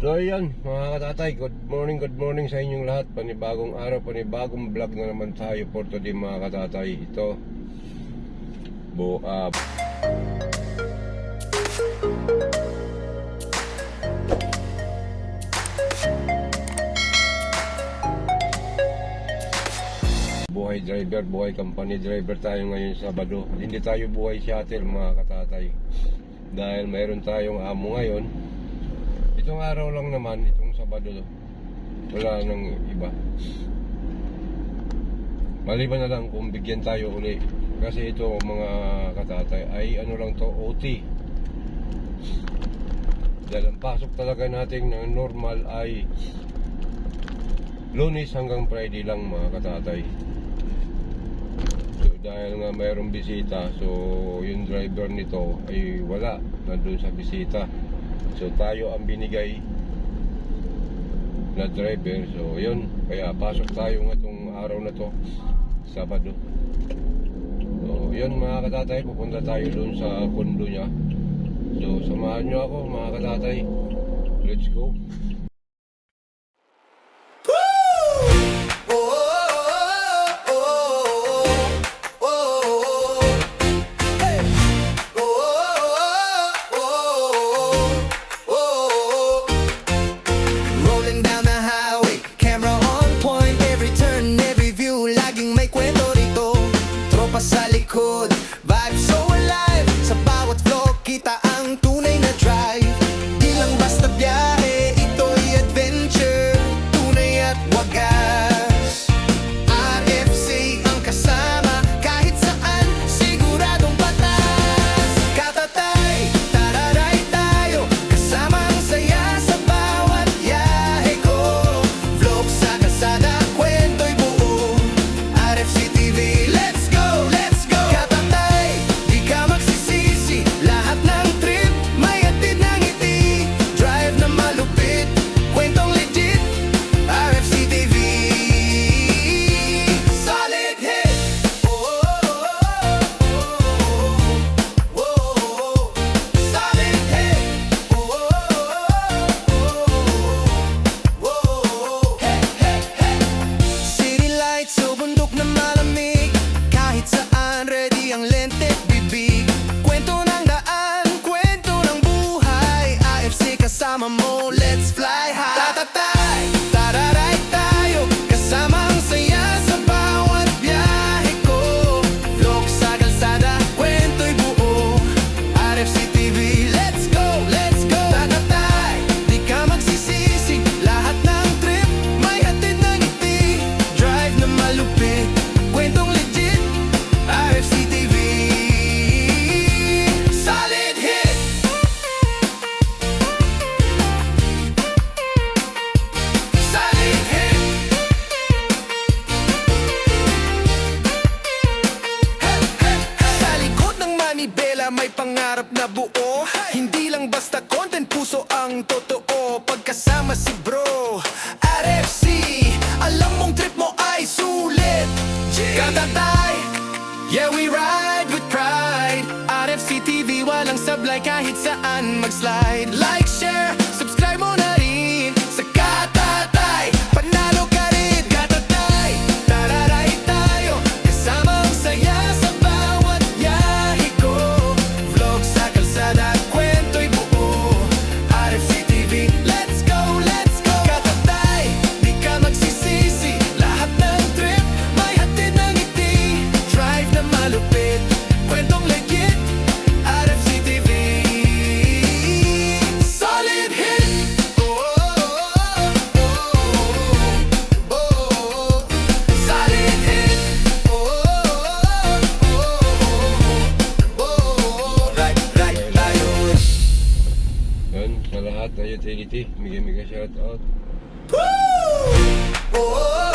So ayan mga katatay, good morning sa inyong lahat. Panibagong araw, panibagong vlog na naman tayo for today mga katatay. Ito buhay driver, buhay company driver tayo ngayon Sabado. Hindi tayo buhay shuttle mga katatay, dahil mayroon tayong amo ngayon. Itong araw lang naman, itong Sabado, wala nang iba. Maliban na lang kung bigyan tayo uli. Kasi ito mga katatay ay ano lang to, OT. Dahil ang pasok talaga natin ng normal ay Lunes hanggang Friday lang mga katatay. So dahil nga mayroong bisita, so yung driver nito ay wala, nandun sa bisita. So tayo ang binigay na driver. So yun, kaya pasok tayo ng itong araw na to, Sabado. So yun mga katatay, pupunta tayo dun sa kondo niya. So samahan nyo ako mga katatay. Let's go. Vibe so alive, sa bawat vlog kita ang tunay na drive. Di lang basta biyahe, ito'y adventure, tunay at wagas. RFC ang kasama, kahit saan, siguradong patas. Katatay, tararay tayo, kasama ang saya sa bawat biyahe ko. Vlog sa kalsada, kwento'y buo, RFC TV, let's go, let's go. Kasama mo, let's fly high. Tatatay, tararay tayo, kasama ang saya sa bawat biyahe ko. Vlog sa kalsada, kwento'y buo, RFC TV, let's go, let's go. Tatatay, di ka magsisisi, lahat ng trip may hatid na ngiti. Drive na malupit, kwentong legit, RFC TV, solid hit. May pangarap na buo, hindi lang basta content, puso ang totoo. Pagkasama si bro, RFC, alam mong trip mo ay sulit. Katatay, yeah we ride with pride. RFC TV, walang sablay kahit saan mag-slide. Like, share, subscribe mo na rin sa Katatay, panalo ka rin. Katatay, tararay tayo, kasama ang saya sa bawat biyahe ko. Vlog sa kalsada, kwento'y buo, RFC TV, let's go, let's go. Katatay, di ka magsisisi, lahat ng trip may hatid na ngiti. Drive na malupit, kwentong legit, RFC TV, solid hit. Oh, oh, oh, oh, oh, oh. Solid hit. Oh, oh, oh, oh. Right tayo. Yun, sa lahat na utility, mega shout out. Oh, oh,